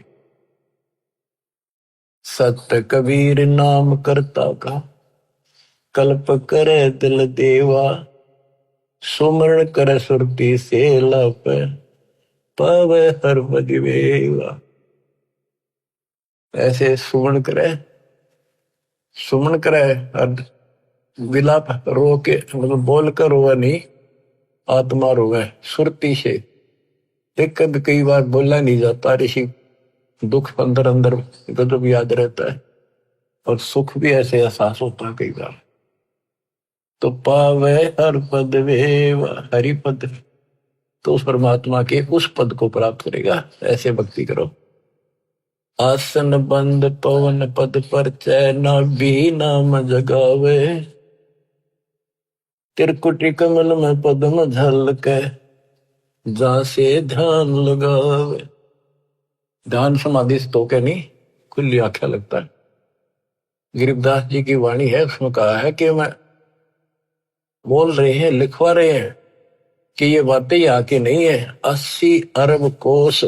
सत्य कबीर नाम करता का, कल्प करे दिल देवा, सुमरण करे सुरती से लप, पावे हर बदिवेवा। ऐसे सुमरण करे, सुमन करे, विलाप रो के मतलब बोल कर रोवे नहीं, आत्मा रोवे सुरती से। एक कई बार बोला नहीं जाता, ऋषि दुख अंदर अंदर गजब याद रहता है और सुख भी ऐसे एहसास होता है कई बार। तो पावे हर पद वेवा, हरि पद तो उस परमात्मा के उस पद को प्राप्त करेगा। ऐसे भक्ति करो। आसन बंद पवन पद पर चैन भी नाम जगावे, त्रिकुटी कमल में पद्म झलके, जा से ध्यान लगावे। ध्यान समाधि से तो क्या नहीं, खुली आंखें लगता है। गरीबदास जी की वाणी है, उसमें कहा है कि मैं बोल रहे हैं, लिखवा रहे हैं कि ये बातें यहाँ की नहीं है। 80 अरब कोस,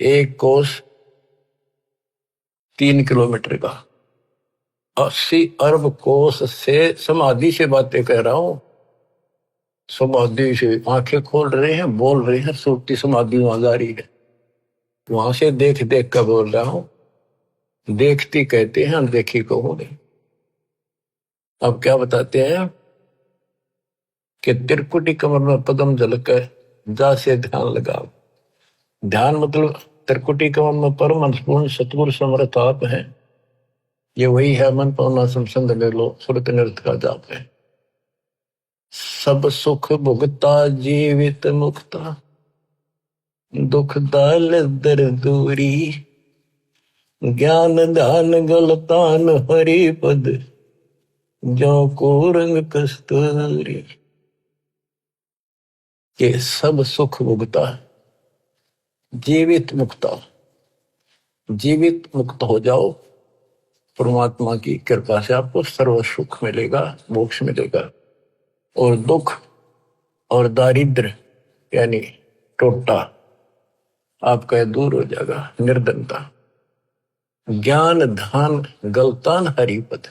एक कोस 3 किलोमीटर का, 80 अरब कोस से समाधि से बातें कह रहा हूं। समाधि से आंखें खोल रहे हैं, बोल रहे हैं, सुरती समाधि वहां जा रही है। वहां से देख देख कर बोल रहा हूं। देखती कहते हैं, अनदेखी को हो गई। अब क्या बताते हैं कि त्रिकुटी कमर में पदम झलक जा से ध्यान लगाओ। ध्यान मतलब त्रिकुटी कमर में परम अंशपूर्ण सतगुरु समर्थ आप है। ये वही है मन पावना समसंग लो सुरत नृत का जाप है। सब सुख भुगता जीवित मुक्ता, दुख दाल दर दूरी, ज्ञान ध्यान गलतान हरि पद, जो को रंग कस्तूरी। ये सब सुख भुगता जीवित मुक्ता। जीवित मुक्त हो जाओ, परमात्मा की कृपा से आपको सर्व सुख मिलेगा, मोक्ष मिलेगा। और दुख और दारिद्र यानी टोटा आपका दूर हो जाएगा, निर्धनता। ज्ञान धान गलतान हरिपद,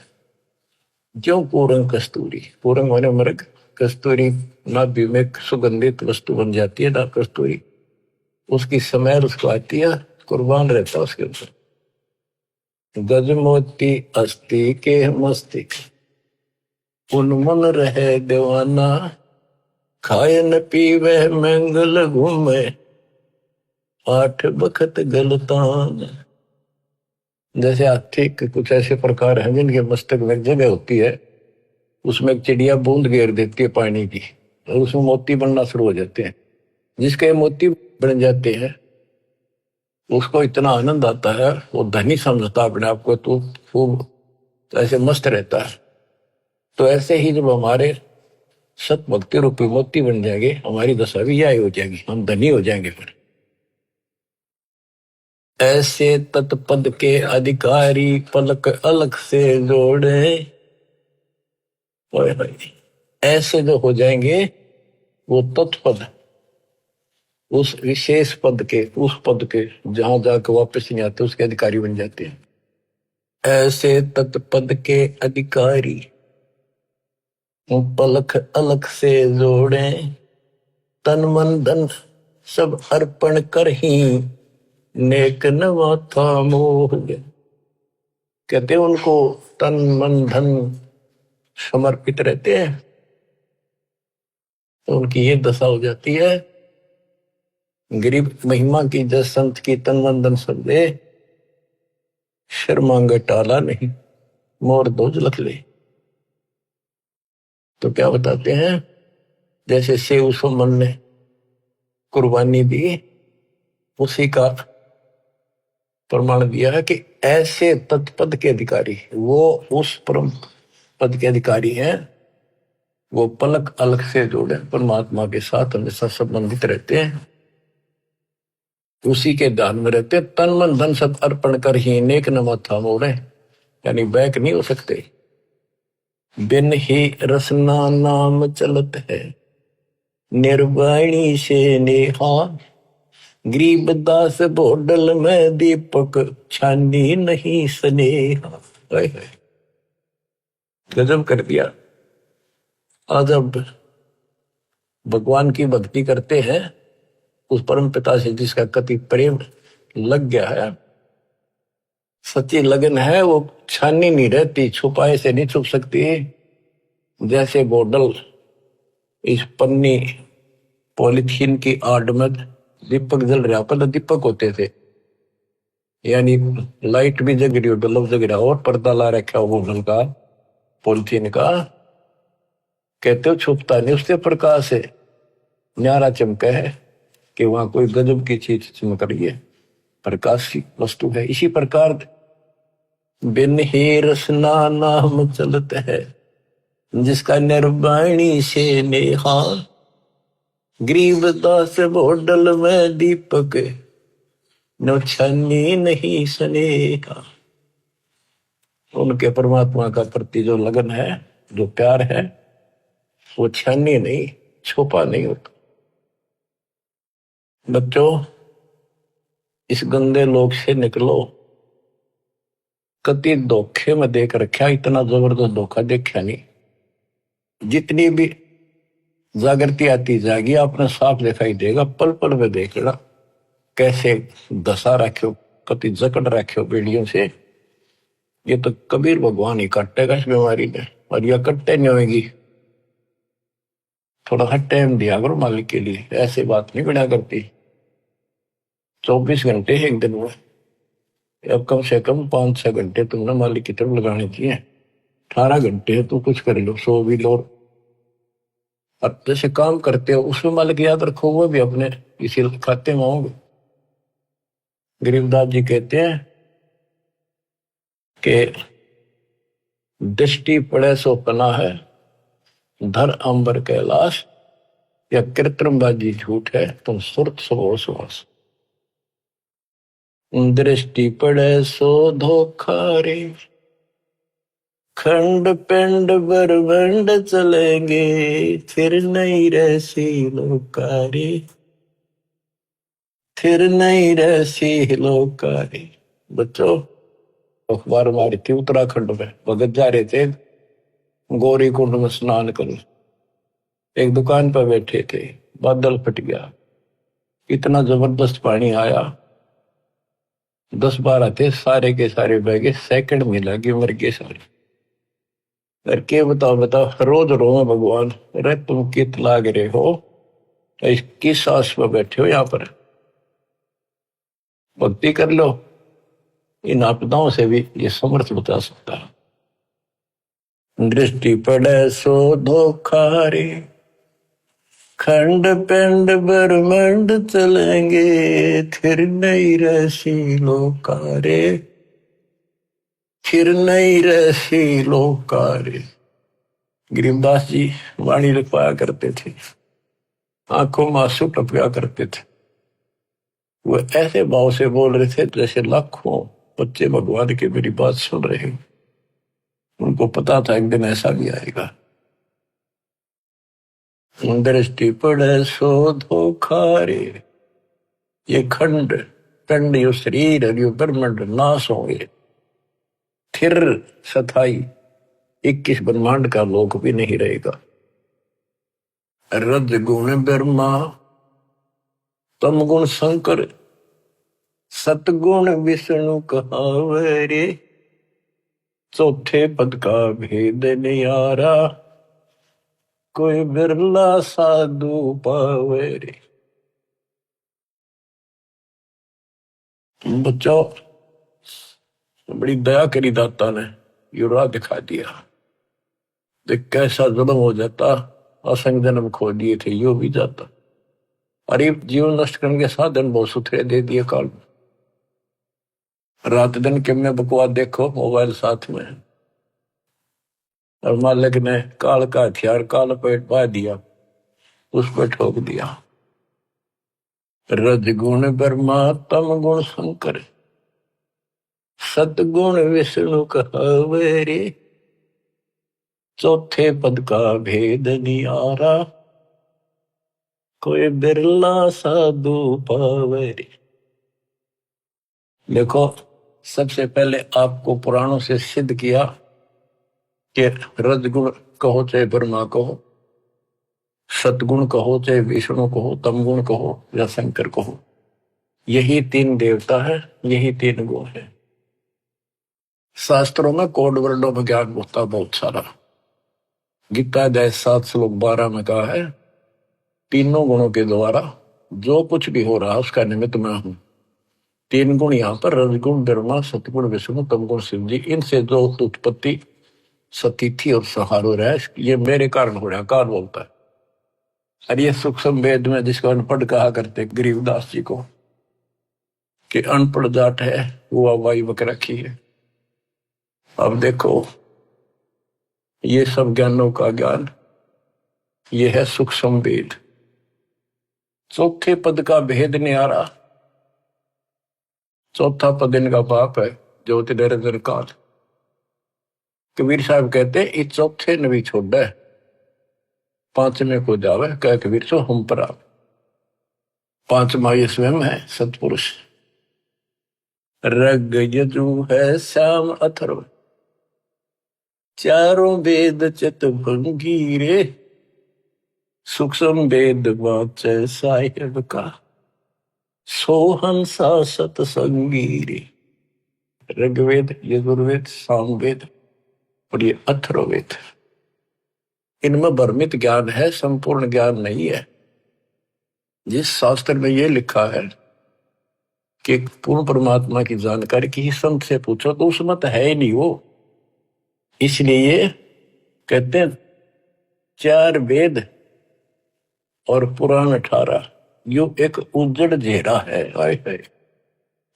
जो पूरंग कस्तूरी। पूरंग माने मृग, कस्तूरी नाभि में सुगंधित वस्तु बन जाती है ना कस्तूरी, उसकी स्मेल उसको आती है, कुर्बान रहता है उसके ऊपर। गजमोती अस्थि के मस्तिष्क, उन्मन रहे दीवाना, खाए न पीवे मंगल घूमे, 8 बखत गलतान। जैसे हाथी के कुछ ऐसे प्रकार हैं जिनके मस्तक में एक जगह होती है, उसमें एक चिड़िया बूंद घेर देती है पानी की, और उसमें मोती बनना शुरू हो जाते हैं। जिसके मोती बन जाते हैं उसको इतना आनंद आता है, वो धनी समझता अपने आप को, तो खूब ऐसे मस्त रहता है। तो ऐसे ही जब हमारे सत भक्ति रूपी मोती बन जाएंगे, हमारी दशा भी यही हो जाएगी, हम धनी हो जाएंगे। फिर ऐसे तत्पद के अधिकारी पलक अलग से जोड़े, ऐसे जो हो जाएंगे वो तत्पद, उस विशेष पद के, उस पद के जहां जाकर वापस नहीं आते, उसके अधिकारी बन जाते हैं। ऐसे तत्पद के अधिकारी पलक अलग से जोड़े, तन मन धन सब अर्पण कर ही, नेक नवा था मोह। कहते उनको तन मन धन समर्पित रहते हैं, तो उनकी ये दशा हो जाती है। गरीब महिमा की जस संत की तन मन धन सब दे, शर्मांगे टाला नहीं, मोर दोज लख ले। तो क्या बताते हैं, जैसे सेव सुमन ने कुर्बानी दी, उसी का प्रमाण दिया है कि ऐसे तत्पद के अधिकारी, वो उस परम पद के अधिकारी हैं, वो पलक अलग से जोड़े परमात्मा के साथ हमेशा संबंधित रहते हैं, उसी के ध्यान में रहते, तन मन धन सब अर्पण कर ही नेक नमा था मोड़े, यानी बैक नहीं हो सकते। बिन ही रसना नाम चलत है, निर्वाणी से नेहा, गरीबदास बोडल में दीपक, छानी नहीं स्नेहा। गजब कर दिया। आज अब भगवान की भक्ति करते हैं, उस परम पिता से जिसका कति प्रेम लग गया है, सच्ची लगन है, वो छानी नहीं रहती, छुपाए से नहीं छुप सकती। जैसे बोतल इस पन्नी पॉलिथीन की आड़ में दीपक जल रहा, पहले दीपक होते थे, यानी लाइट भी जग रही हो, बल्ब जग रहा हो, और पर्दा ला रखा हो बोतल का, पॉलिथीन का, कहते हो छुपता नहीं उससे प्रकाश है। न्यारा चमका है कि वहां कोई गजब की चीज चमक रही है, प्रकाश की वस्तु है। इसी प्रकार बिन ही रसना नाम चलत है, जिसका निर्वाणी से नेहा, गरीबदास बोडल में दीपक, नो छन्नी नहीं स्नेहा। उनके परमात्मा का प्रति जो लगन है, जो प्यार है, वो छन्नी नहीं, छुपा नहीं होता। बच्चों, इस गंदे लोक से निकलो। कति धोखे में देख रखा, इतना जबरदस्त धोखा देखा नहीं। जितनी भी जागृति आती जाएगी, आपने साफ दिखाई देगा, पल पल में देख लेना कैसे दशा रखो, कति जकड़ रखो बेड़ियों से। ये तो कबीर भगवान ही काटेगा इस बीमारी ने, और यह कटते नहीं होगी। थोड़ा सा टाइम दिया करो मालिक के लिए, ऐसे बात नहीं बना करती। 24 घंटे एक दिन में, अब कम से कम 5-6 घंटे तुमने मालिक की तरफ लगाने चाहिए। 18 घंटे है, तो कुछ कर लो, सो भी लो। अब जैसे काम करते हो उसमें मालिक याद रखो, वो भी अपने इसी खाते में होंगे। गरीबदास जी कहते हैं कि दृष्टि पड़े सो पना है, धर अंबर कैलाश, या कृत्रिमबाजी झूठ है, तुम सुरत सो सुहास। दृष्टि पड़े सो धोखा रे, खंड पिंड बरबंड चलेंगे, फिर नहीं रहसी लोकारी, फिर नहीं रहसी लोकारी। बच्चों, अखबार मारी थी उत्तराखंड में, भगत जा रहे थे गौरी कुंड में स्नान कर, एक दुकान पर बैठे थे, बादल फट गया, इतना जबरदस्त पानी आया, 10-12 थे, सारे के सारे बह गए, सेकंड में लगे, मर गए सारे। करके बताओ बताओ, रोज रो भगवान, अरे तुम कित लाग रहे हो, किस आस पर बैठे हो यहाँ पर, भक्ति कर लो। इन आपदाओं से भी ये समर्थ बचा सकता है। दृष्टि पड़े सो धोखा रे, खंड पिंड ब्रह्मंड चलेंगे, फिर नहीं रहसी लोकारे, फिर नहीं रहसी लोकारे। गरीबदास जी वाणी लिखवाया करते थे, आंखों में आंसू टपका करते थे। वो ऐसे भाव से बोल रहे थे जैसे लाखों बच्चे भगवान की मेरी बात सुन रहे हैं। उनको पता था एक दिन ऐसा भी आएगा। दृष्टि पड़े सो धोखा रे, ये खंड पिंड, यो शरीर, यो ब्रह्मांड नाश होंगे, फिर सथाई 21 ब्रह्मांड का लोक भी नहीं रहेगा। रज गुण ब्रह्मा, तम गुण शंकर, सतगुण विष्णु कहावे रे, चौथे पद का भेद नियारा, कोई बिरला साधु पावे रे। बच्चों, बड़ी दया करी दाता ने, ये राह दिखा दिया। देख कैसा जुल्म हो जाता, असंग जन्म खो दिए थे, यो भी जाता। अरे जीवन नष्ट करने के साधन बहुत सुथरे दे दिए काल में। रात दिन के में बकवास देखो, मोबाइल साथ में, और मालिक ने काल का हथियार काल पेट पा दिया, उस पर ठोक दिया। रज गुण ब्रह्मा, तम गुण शंकर, सतगुण विष्णु कहावे रे, चौथे पद का भेद नियारा, कोई बिरला साधु पावे रे। देखो, सबसे पहले आपको पुराणों से सिद्ध किया कि रजगुण कहो चाहे ब्रह्मा कहो, सतगुण कहो चाहे विष्णु कहो, तमगुण कहो या शंकर कहो, यही 3 देवता है, यही 3 गुण है। शास्त्रों में कोड वर्डों में ज्ञान होता बहुत सारा। गीता अध्याय 7 श्लोक 12 में कहा है, तीनों गुणों के द्वारा जो कुछ भी हो रहा उसका निमित्त मैं हूं। 3 गुण यहाँ पर, रजगुण ब्रह्मा, सतगुण विष्णु, तमगुण शिव जी, इनसे जो उत्पत्ति सतिथि और सहारो रहा, ये मेरे कारण हो रहा, काल बोलता है। और ये सूक्ष्म वेद में जिसको अनपढ़ कहा करते गरीबदास जी को, कि अनपढ़ जाट है वो हवाई बक रखी है। अब देखो ये सब ज्ञानों का ज्ञान, ये है सूक्ष्म वेद। चौथे पद का भेद न्यारा, चौथा पद इनका बाप है ज्योति निरंजन काल। कबीर साहब कहते इस चौथे ने भी छोड़ा है, पांचवें को जावे कह कबीर सो हम पर आप। पांचवा ये स्वयं है सतपुरुष। रग यजु है श्याम अथर्व, चारों वेद चित भंगीरे, सूक्ष्म वेद वाचे साहिब का, सोहंसा सतसंगीरे। ऋग्वेद, यजुर्वेद, सामवेद और ये अथर्ववेद, इनमें भ्रमित ज्ञान है, संपूर्ण ज्ञान नहीं है। जिस शास्त्र में ये लिखा है कि पूर्ण परमात्मा की जानकारी किसी संत से पूछो तो उसमें तो है ही नहीं वो। इसलिए कहते हैं चार वेद और पुराण 18, यो एक उजड़ घेरा है। हाय हाय,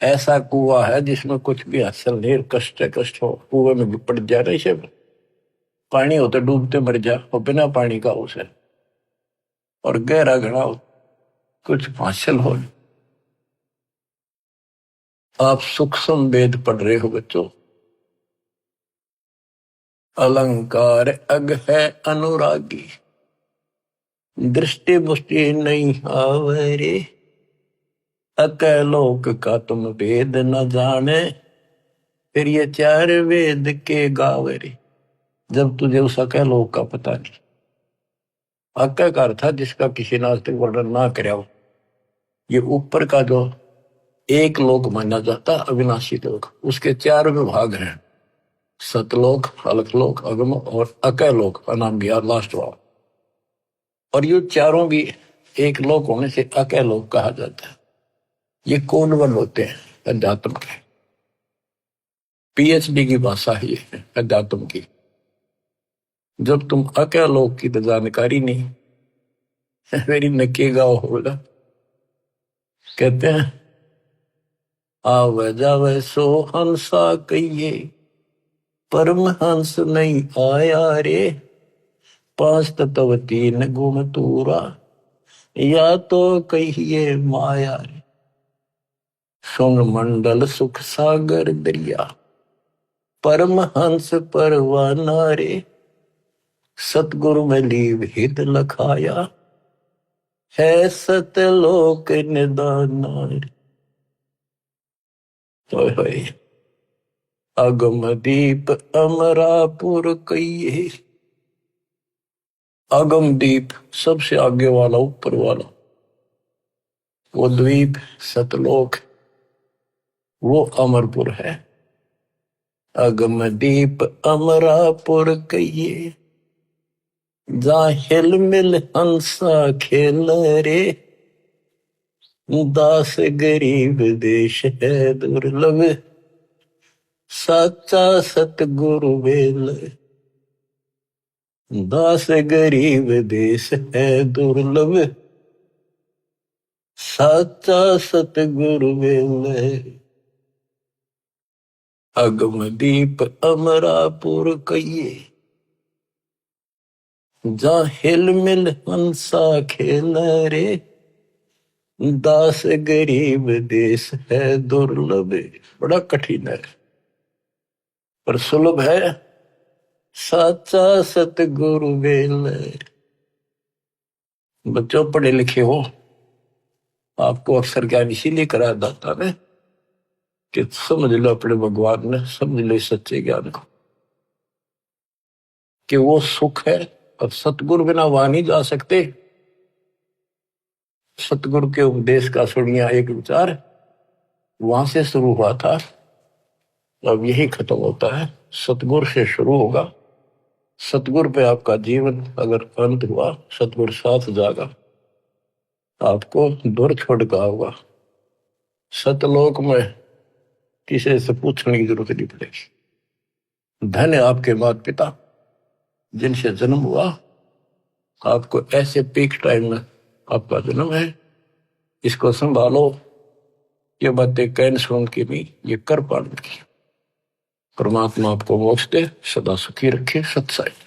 ऐसा कुआं है जिसमें कुछ भी हासिल नहीं, कष्ट हो, कुएं में पड़ जा रहे सब, पानी हो तो डूबते मर जा, और बिना पानी का उसे, और गहरा घड़ा हो, कुछ हासिल हो। आप सूक्ष्म वेद पढ़ रहे हो बच्चों। अलंकार अग है अनुरागी, दृष्टि मुष्टि नहीं आवरे, अकलोक का तुम वेद न जाने, फिर ये चार वेद के गावरे। जब तुझे उस अकलोक का पता नहीं, अक्का का अर्थ था जिसका किसी ने आज तक वर्णन ना कराया हो। ये ऊपर का जो एक लोक माना जाता अविनाशी लोक, उसके चार विभाग हैं, सतलोक, अलखलोक, अगम और अकलोक, नाम गया लास्ट वाला। और ये चारों भी एक लोक होने से अकलोक कहा जाता है। ये कोनवन होते हैं अध्यात्म के, पीएचडी की भाषा है ये अध्यात्म की। जब तुम अकलोक की तो जानकारी नहीं, मेरी नकेगा होगा। कहते हैं आवे जावे सो हंसा कहिए, परमहंस नहीं आया रे, पांच तत्व तीन गुण तूरा, या तो कहिए माया रे। सुन मंडल सुख सागर दरिया, परमहंस परवाना रे, सतगुरु में लीव हित लखाया, है सतलोक निदाना रे। अगम दीप अमरापुर कहिए, अगम दीप सबसे आगे वाला, ऊपर वाला, वो द्वीप सतलोक, वो अमरपुर है। अगम दीप अमरापुर कहिए, जा हिल मिल हंसा खेल रे, दास गरीब देश है दुर्लभ, साचा सतगुरु बेल। दास गरीब देश है दुर्लभ, साचा सतगुरु बेल। अगम दीप अमरापुर कहिए, जा हिल मिल हंसा खेल रे, दास गरीब देश है दुर्लभ। बड़ा कठिन है पर सुलभ है, साचा सतगुरु बेल। बच्चों पढ़े लिखे हो, आपको अक्सर ज्ञान इसीलिए कराया जाता है कि समझ लो अपने भगवान ने, समझ लो सच्चे ज्ञान को, कि वो सुख है। और सतगुरु बिना वहां नहीं जा सकते। सतगुरु के उपदेश का सुनिया एक विचार, वहां से शुरू हुआ था, अब यही खत्म होता है। सतगुरु से शुरू होगा, सतगुरु पे आपका जीवन अगर अंत हुआ, सतगुरु साथ जागा, आपको दूर छोड़ का होगा। सतलोक में किसी से पूछने की जरूरत नहीं पड़ेगी। धन्य आपके माता पिता जिनसे जन्म हुआ, आपको ऐसे पीक टाइम में आपका जन्म है, इसको संभालो। ये बातें कहन सुन की नहीं, ये कर पाने की। परमात्मा आपको मोक्ष दे, सदा सुखी रखे। सत्साई।